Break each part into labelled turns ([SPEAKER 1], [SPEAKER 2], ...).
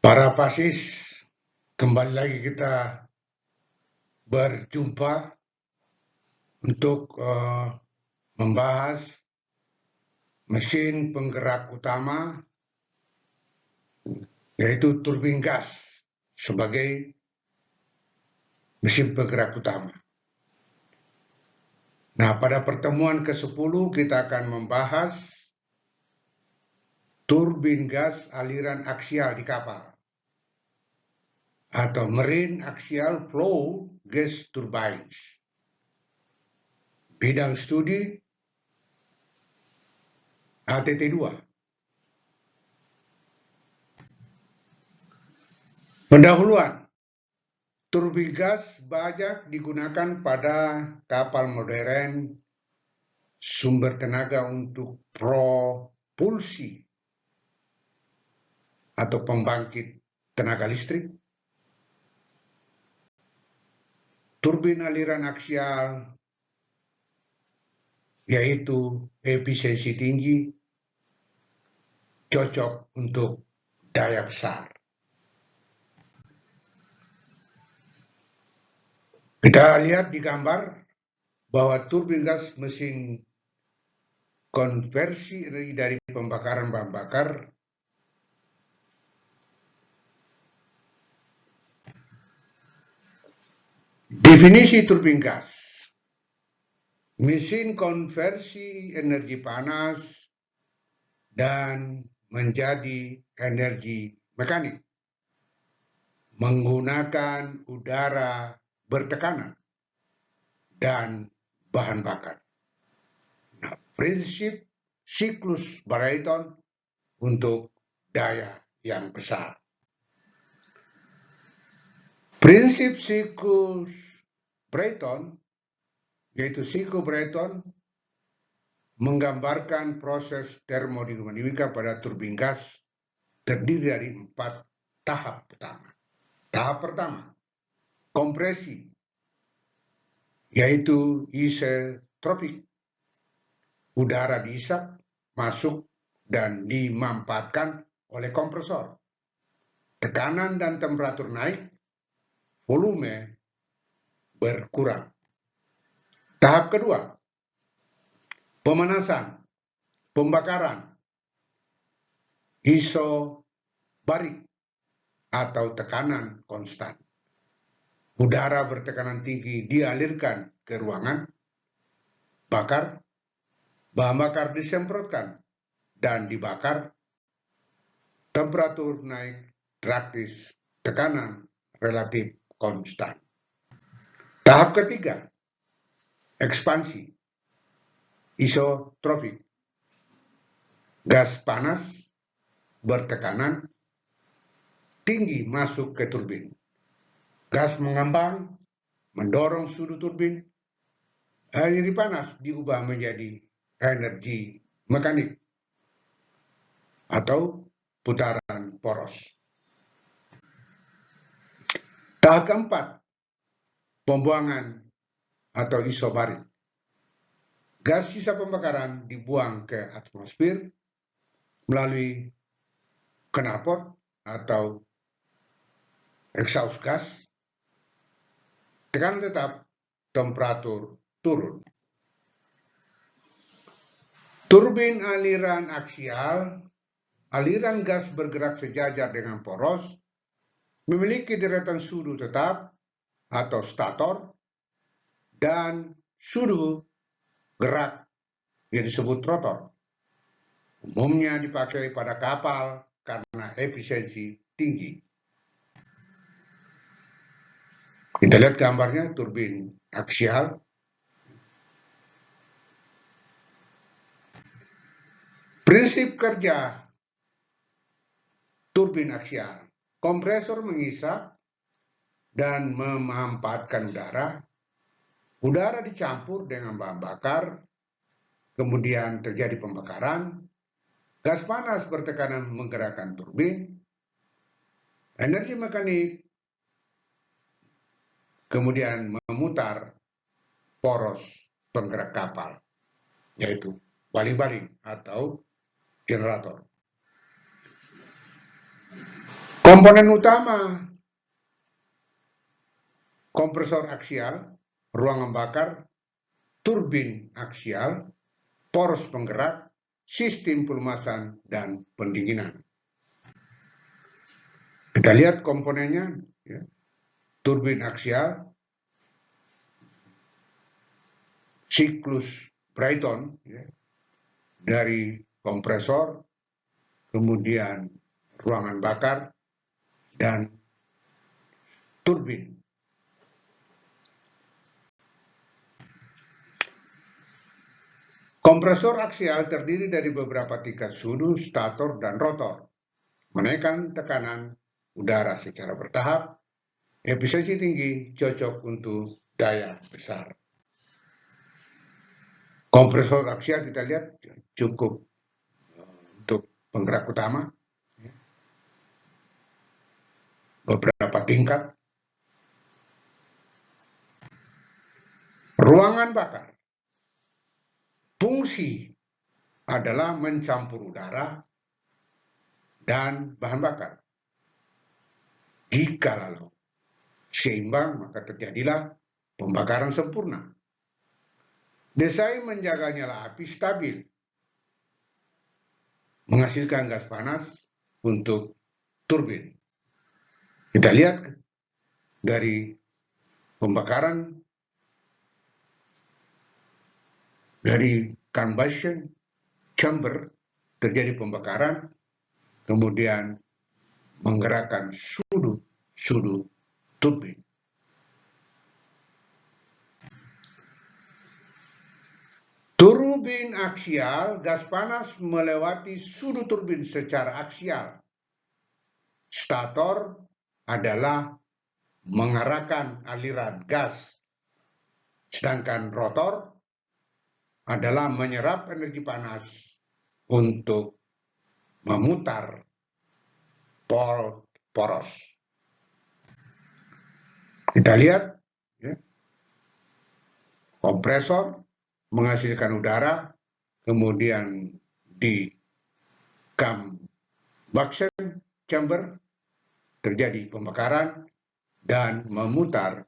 [SPEAKER 1] Para pasis, kembali lagi kita berjumpa untuk membahas mesin penggerak utama, yaitu turbin gas sebagai mesin penggerak utama. Nah, pada pertemuan ke-10 kita akan membahas turbin gas aliran aksial di kapal atau Marine Axial Flow Gas Turbines. Bidang studi ATT2. Pendahuluan. Turbin gas banyak digunakan pada kapal modern, sumber tenaga untuk propulsi atau pembangkit tenaga listrik, turbin aliran aksial, yaitu efisiensi tinggi, cocok untuk daya besar. Kita lihat di gambar bahwa turbin gas mesin konversi dari pembakaran bahan bakar definisi turbin gas. Mesin konversi energi panas dan menjadi energi mekanik menggunakan udara bertekanan dan bahan bakar. Nah, prinsip siklus Brayton untuk daya yang besar. Prinsip siklus Brayton, yaitu siklus Brayton, menggambarkan proses termodinamika pada turbin gas terdiri dari 4 tahap pertama. Tahap pertama, kompresi, yaitu isentropik. Udara diisap, masuk, dan dimanfaatkan oleh kompresor. Tekanan dan temperatur naik, volume berkurang. Tahap kedua, pemanasan, pembakaran, isobarik atau tekanan konstan. Udara bertekanan tinggi dialirkan ke ruangan, bakar, bahan bakar disemprotkan dan dibakar, temperatur naik drastis, tekanan relatif konstan. Tahap ketiga, ekspansi, isotropik. Gas panas bertekanan tinggi masuk ke turbin. Gas mengambang, mendorong suhu turbin. Energi panas diubah menjadi energi mekanik atau putaran poros. Tahap keempat, pembuangan atau isobarik. Gas sisa pembakaran dibuang ke atmosfer melalui knalpot atau exhaust gas. Tekanan tetap, temperatur turun. Turbin aliran aksial, aliran gas bergerak sejajar dengan poros, memiliki deretan sudu tetap atau stator dan sudu gerak yang disebut rotor. Umumnya dipakai pada kapal karena efisiensi tinggi. Kita lihat gambarnya turbin aksial. Prinsip kerja turbin aksial. Kompresor mengisap dan memanfaatkan udara. Udara dicampur dengan bahan bakar, kemudian terjadi pembakaran. Gas panas bertekanan menggerakkan turbin. Energi mekanik kemudian memutar poros penggerak kapal, yaitu baling-baling atau generator. Komponen utama kompresor aksial, ruangan bakar, turbin aksial, poros penggerak, sistem pelumasan, dan pendinginan. Kita lihat komponennya, ya. Turbin aksial, siklus Brayton, ya, dari kompresor, kemudian ruangan bakar, dan turbin. Kompresor aksial terdiri dari beberapa tingkat sudu, stator, dan rotor. Menaikkan tekanan udara secara bertahap, efisiensi tinggi, cocok untuk daya besar. Kompresor aksial kita lihat cukup untuk penggerak utama, beberapa tingkat. Ruangan bakar, fungsi adalah mencampur udara dan bahan bakar. Jika lalu seimbang, maka terjadilah pembakaran sempurna. Desain menjaga nyala api stabil, menghasilkan gas panas untuk turbin. Kita lihat dari pembakaran dari combustion chamber terjadi pembakaran, kemudian menggerakkan sudu turbin. Turbin aksial, gas panas melewati sudu turbin secara aksial. Stator adalah mengarahkan aliran gas, sedangkan rotor adalah menyerap energi panas untuk memutar poros. Kita lihat, ya, kompresor menghasilkan udara, kemudian di combustion chamber terjadi pembakaran dan memutar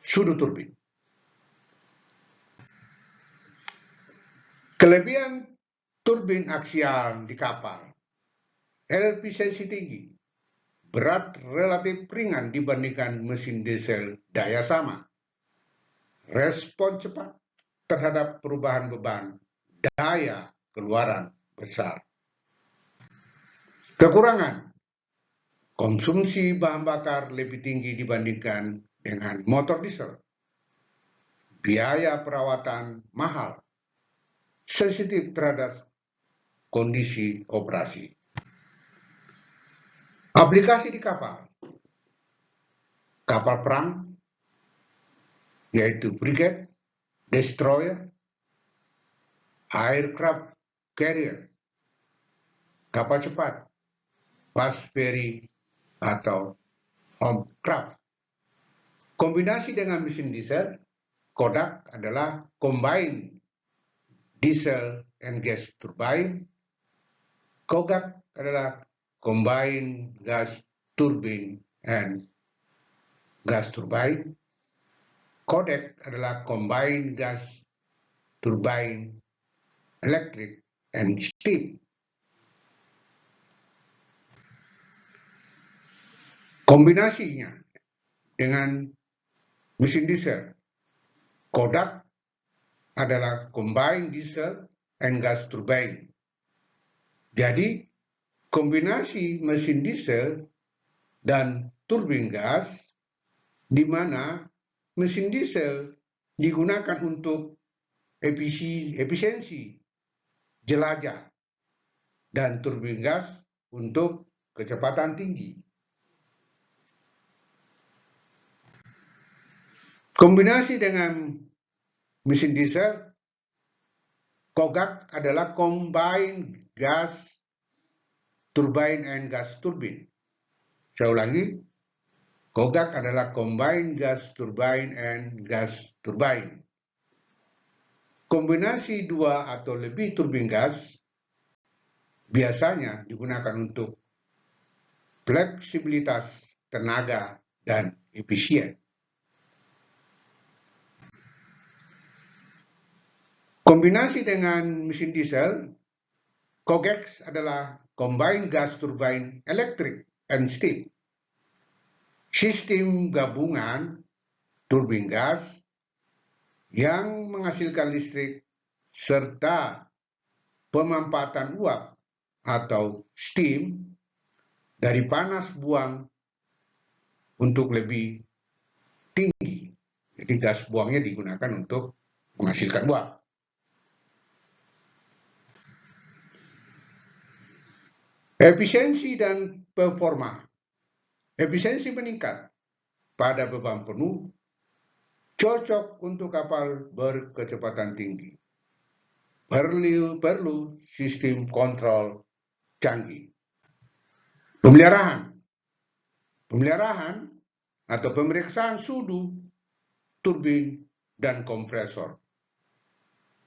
[SPEAKER 1] sudu turbin. Kelebihan turbin aksial di kapal, efisiensi tinggi, berat relatif ringan dibandingkan mesin diesel daya sama, respon cepat terhadap perubahan beban, daya keluaran besar. Kekurangan, konsumsi bahan bakar lebih tinggi dibandingkan dengan motor diesel, biaya perawatan mahal, sensitif terhadap kondisi operasi. Aplikasi di kapal perang, yaitu frigate, destroyer, aircraft carrier, kapal cepat, fast ferry, atau homecraft. Kombinasi dengan mesin diesel, Kodak adalah combined diesel and gas turbine. Kogak adalah combined gas turbine and gas turbine. Kodak adalah combined gas turbine, electric, and steam. Kombinasinya dengan mesin diesel, Kodak adalah combined diesel and gas turbine. Jadi, kombinasi mesin diesel dan turbin gas, di mana mesin diesel digunakan untuk efisiensi jelajah dan turbin gas untuk kecepatan tinggi. Kombinasi dengan mesin diesel, Kogak adalah combined gas turbine and gas turbine. Saya ulangi, Kogak adalah combined gas turbine and gas turbine. Kombinasi dua atau lebih turbin gas biasanya digunakan untuk fleksibilitas tenaga, dan efisien. Kombinasi dengan mesin diesel, COGEX adalah Combined Gas Turbine Electric and Steam. Sistem gabungan turbin gas yang menghasilkan listrik serta pemanfaatan uap atau steam dari panas buang untuk lebih tinggi. Jadi gas buangnya digunakan untuk menghasilkan uap. Efisiensi dan performa. Efisiensi meningkat pada beban penuh, cocok untuk kapal berkecepatan tinggi. Perlu sistem kontrol canggih. Pemeliharaan atau pemeriksaan suhu, turbin, dan kompresor.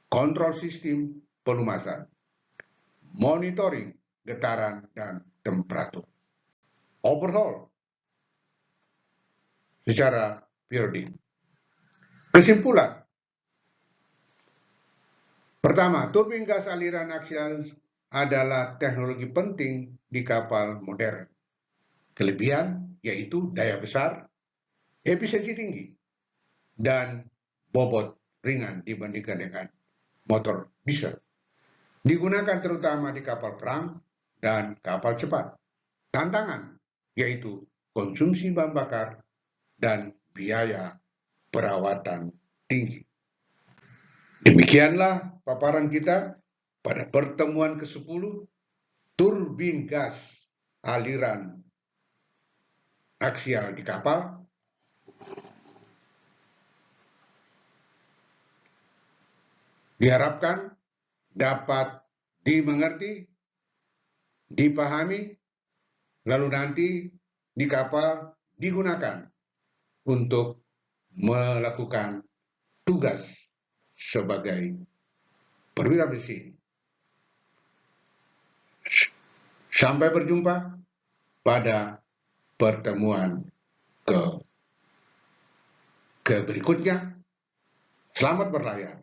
[SPEAKER 1] Kontrol sistem pelumasan. Monitoring getaran dan temperatur. Overhaul secara periodik. Kesimpulan. Pertama, turbin gas aliran aksial adalah teknologi penting di kapal modern. Kelebihan yaitu daya besar, efisiensi tinggi, dan bobot ringan dibandingkan dengan motor diesel. Digunakan terutama di kapal perang dan kapal cepat. Tantangan yaitu konsumsi bahan bakar dan biaya perawatan tinggi. Demikianlah paparan kita pada pertemuan ke-10 turbin gas aliran aksial di kapal. Diharapkan dapat dimengerti, dipahami, lalu nanti di kapal digunakan untuk melakukan tugas sebagai perwira besi. Sampai berjumpa pada pertemuan ke berikutnya. Selamat berlayar.